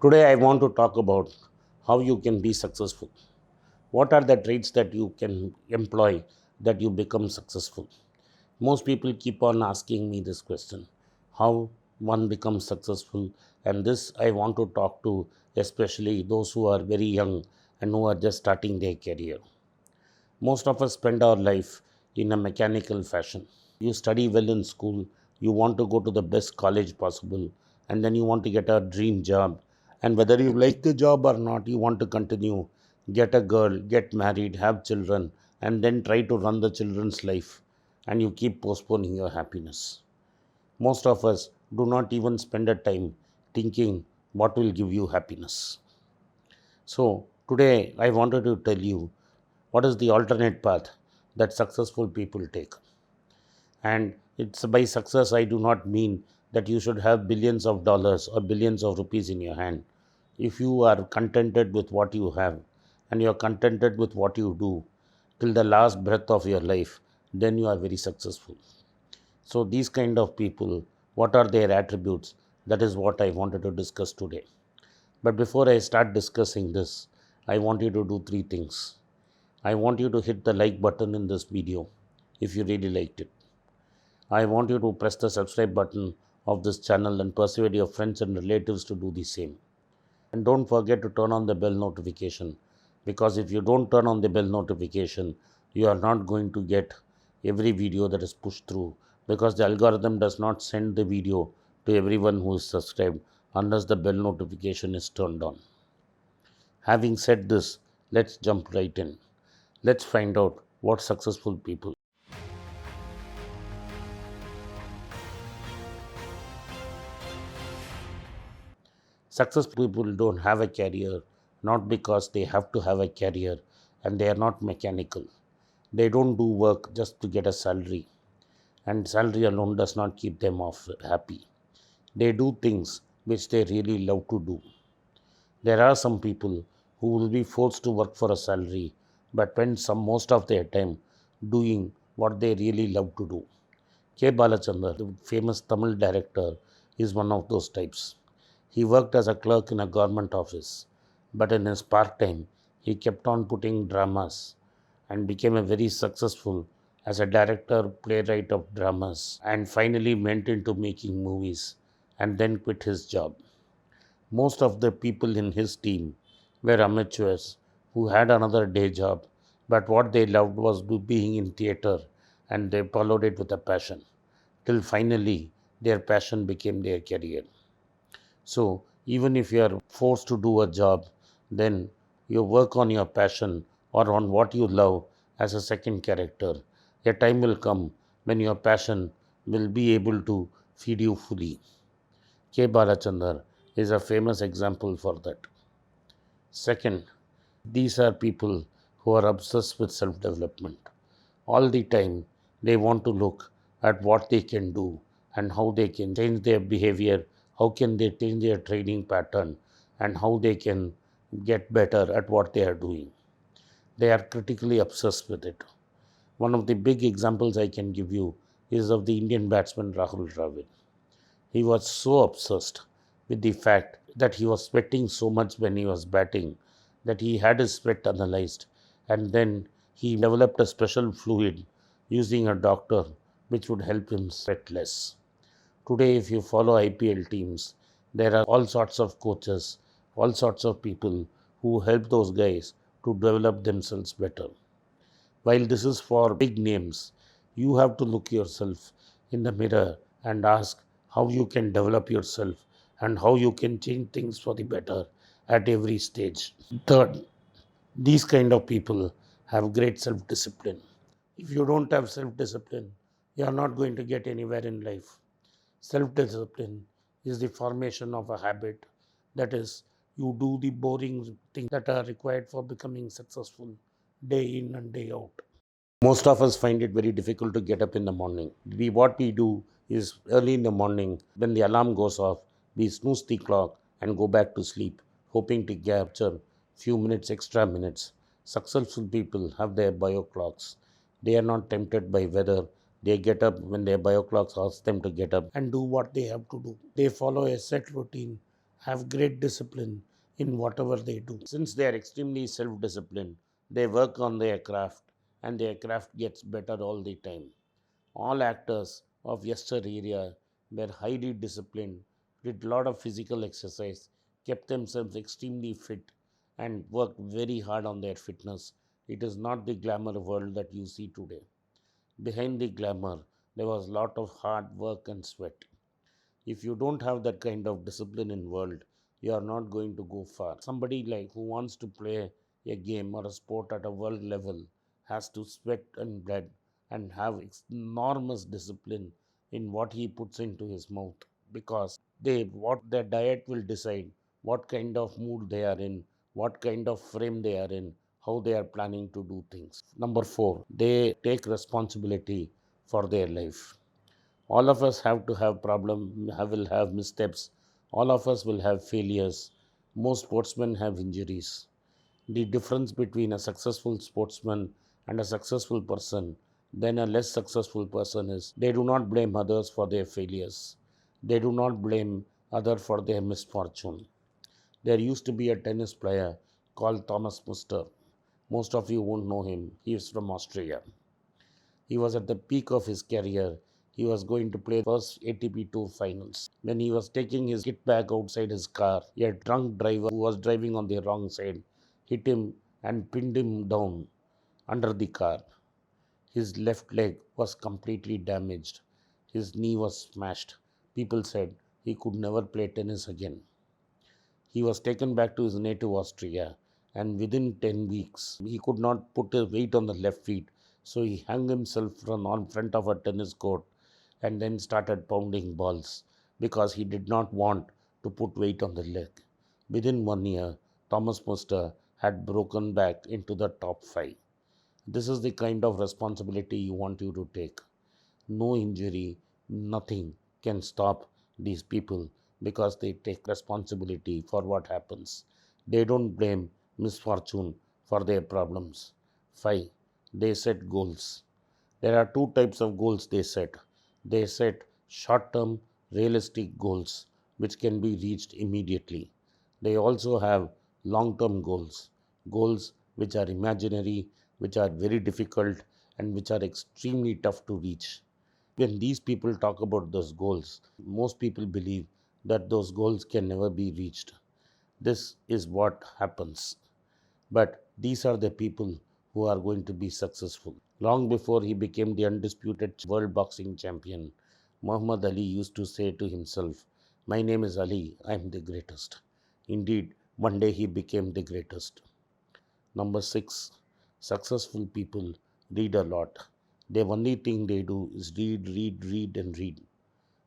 Today, I want to talk about how you can be successful. What are the traits that you can employ that you become successful? Most people keep on asking me this question, how one becomes successful. And this I want to talk to especially those who are very young and who are just starting their career. Most of us spend our life in a mechanical fashion. You study well in school, you want to go to the best college possible, and then you want to get a dream job. And whether you like the job or not, you want to continue, get a girl, get married, have children, and then try to run the children's life. And you keep postponing your happiness. Most of us do not even spend a time thinking what will give you happiness. So, today I wanted to tell you what is the alternate path that successful people take. And it's by success, I do not mean that you should have billions of dollars or billions of rupees in your hand. If you are contented with what you have and you are contented with what you do till the last breath of your life, then you are very successful. So, these kind of people, what are their attributes? That is what I wanted to discuss today. But before I start discussing this, I want you to do three things. I want you to hit the like button in this video if you really liked it. I want you to press the subscribe button of this channel and persuade your friends and relatives to do the same. And don't forget to turn on the bell notification, because if you don't turn on the bell notification, you are not going to get every video that is pushed through, because the algorithm does not send the video to everyone who is subscribed unless the bell notification is turned on. Having said this, let's jump right in. Let's find out what successful people. Successful people don't have a career not because they have to have a career, and they are not mechanical. They don't do work just to get a salary, and salary alone does not keep them off happy. They do things which they really love to do. There are some people who will be forced to work for a salary but spend some most of their time doing what they really love to do. K. Balachandar, the famous Tamil director, is one of those types. He worked as a clerk in a government office, but in his part time, he kept on putting dramas and became a very successful as a director, playwright of dramas, and finally went into making movies and then quit his job. Most of the people in his team were amateurs who had another day job, but what they loved was being in theatre, and they followed it with a passion till finally their passion became their career. So, even if you are forced to do a job, then you work on your passion or on what you love as a second character. A time will come when your passion will be able to feed you fully. K. Balachandar is a famous example for that. Second, these are people who are obsessed with self development. All the time, they want to look at what they can do and how they can change their behavior, how can they change their training pattern, and how they can get better at what they are doing. They are critically obsessed with it. One of the big examples I can give you is of the Indian batsman Rahul Dravid. He was so obsessed with the fact that he was sweating so much when he was batting that he had his sweat analyzed, and then he developed a special fluid using a doctor which would help him sweat less. Today, if you follow IPL teams, there are all sorts of coaches, all sorts of people who help those guys to develop themselves better. While this is for big names, you have to look yourself in the mirror and ask how you can develop yourself and how you can change things for the better at every stage. Third, these kind of people have great self discipline. If you don't have self discipline, you are not going to get anywhere in life. Self discipline is the formation of a habit, that is, you do the boring things that are required for becoming successful day in and day out. Most of us find it very difficult to get up in the morning. What we do is early in the morning, when the alarm goes off, we snooze the clock and go back to sleep, hoping to capture few minutes, extra minutes. Successful people have their bio clocks. They are not tempted by weather. They get up when their bio clocks ask them to get up and do what they have to do. They follow a set routine have great discipline in whatever they do. Since they are extremely self disciplined, they work on their craft and their craft gets better all the time. All actors of yesteryear were highly disciplined, did a lot of physical exercise, kept themselves extremely fit, and worked very hard on their fitness. It is not the glamour world that you see today. Behind the glamour, there was a lot of hard work and sweat. If you don't have that kind of discipline in world, you are not going to go far. Somebody like who wants to play a game or a sport at a world level has to sweat and blood and have enormous discipline in what he puts into his mouth, because they what their diet will decide what kind of mood they are in, what kind of frame they are in, how they are planning to do things. Number 4, they take responsibility for their life. All of us have to have will have missteps. All of us will have failures. Most sportsmen have injuries. The difference between a successful sportsman and a successful person than a less successful person is they do not blame others for their failures. They do not blame others for their misfortune. There used to be a tennis player called Thomas Muster. Most of you won't know him. He is from Austria. He was at the peak of his career. He was going to play first ATP Tour finals. When he was taking his kit bag outside his car, a drunk driver who was driving on the wrong side hit him and pinned him down under the car. His left leg was completely damaged. His knee was smashed. People said he could never play tennis again. He was taken back to his native Austria, and within 10 weeks, he could not put a weight on the left feet. So he hung himself from on front of a tennis court and then started pounding balls because he did not want to put weight on the leg. Within 1 year, Thomas Muster had broken back into the top 5. This is the kind of responsibility you want you to take. No injury, nothing can stop these people because they take responsibility for what happens. They don't blame misfortune for their problems. 5. They set goals. There are two types of goals they set. They set short term, realistic goals which can be reached immediately. They also have long term goals, goals which are imaginary, which are very difficult, and which are extremely tough to reach. When these people talk about those goals, most people believe that those goals can never be reached. This is what happens. But these are the people who are going to be successful. Long before he became the undisputed world boxing champion, Muhammad Ali used to say to himself, "My name is Ali, I am the greatest." Indeed, one day he became the greatest. Number 6, successful people read a lot. The only thing they do is read, read, read, and read.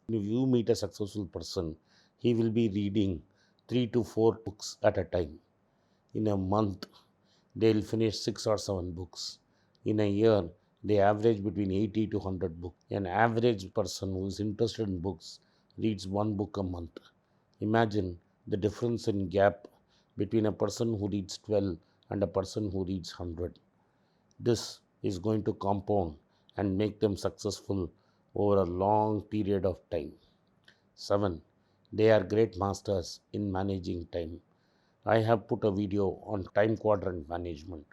If you meet a successful person, he will be reading 3 to 4 books at a time. In a month, they'll finish 6 or 7 books. In a year, they average between 80 to 100 books. An average person who is interested in books reads 1 book a month. Imagine the difference in gap between a person who reads 12 and a person who reads 100. This is going to compound and make them successful over a long period of time. 7. They are great masters in managing time. I have put a video on time quadrant management.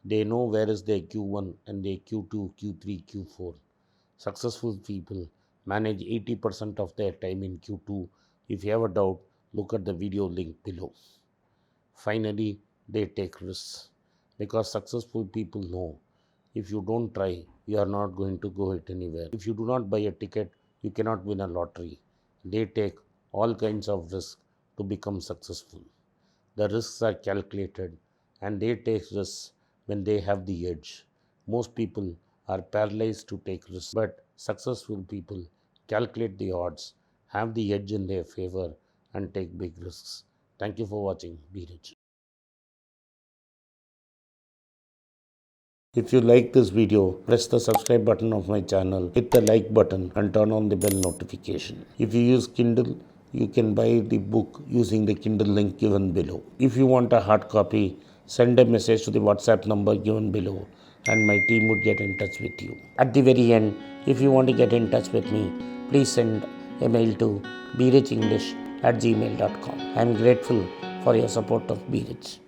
They know where is their Q1 and their Q2, Q3, Q4. Successful people manage 80% of their time in Q2. If you have a doubt, look at the video link below. Finally, they take risks because successful people know if you don't try, you are not going to go it anywhere. If you do not buy a ticket, you cannot win a lottery. They take all kinds of risks to become successful. The risks are calculated and they take risks when they have the edge. Most people are paralyzed to take risks, but successful people calculate the odds, have the edge in their favor, and take big risks. Thank you for watching. Be rich. If you like this video, press the subscribe button of my channel, hit the like button and turn on the bell notification. If you use Kindle, you can buy the book using the Kindle link given below. If you want a hard copy, send a message to the WhatsApp number given below and my team would get in touch with you. At the very end, if you want to get in touch with me, please send a mail to berichenglish at gmail.com. I am grateful for your support of Berich.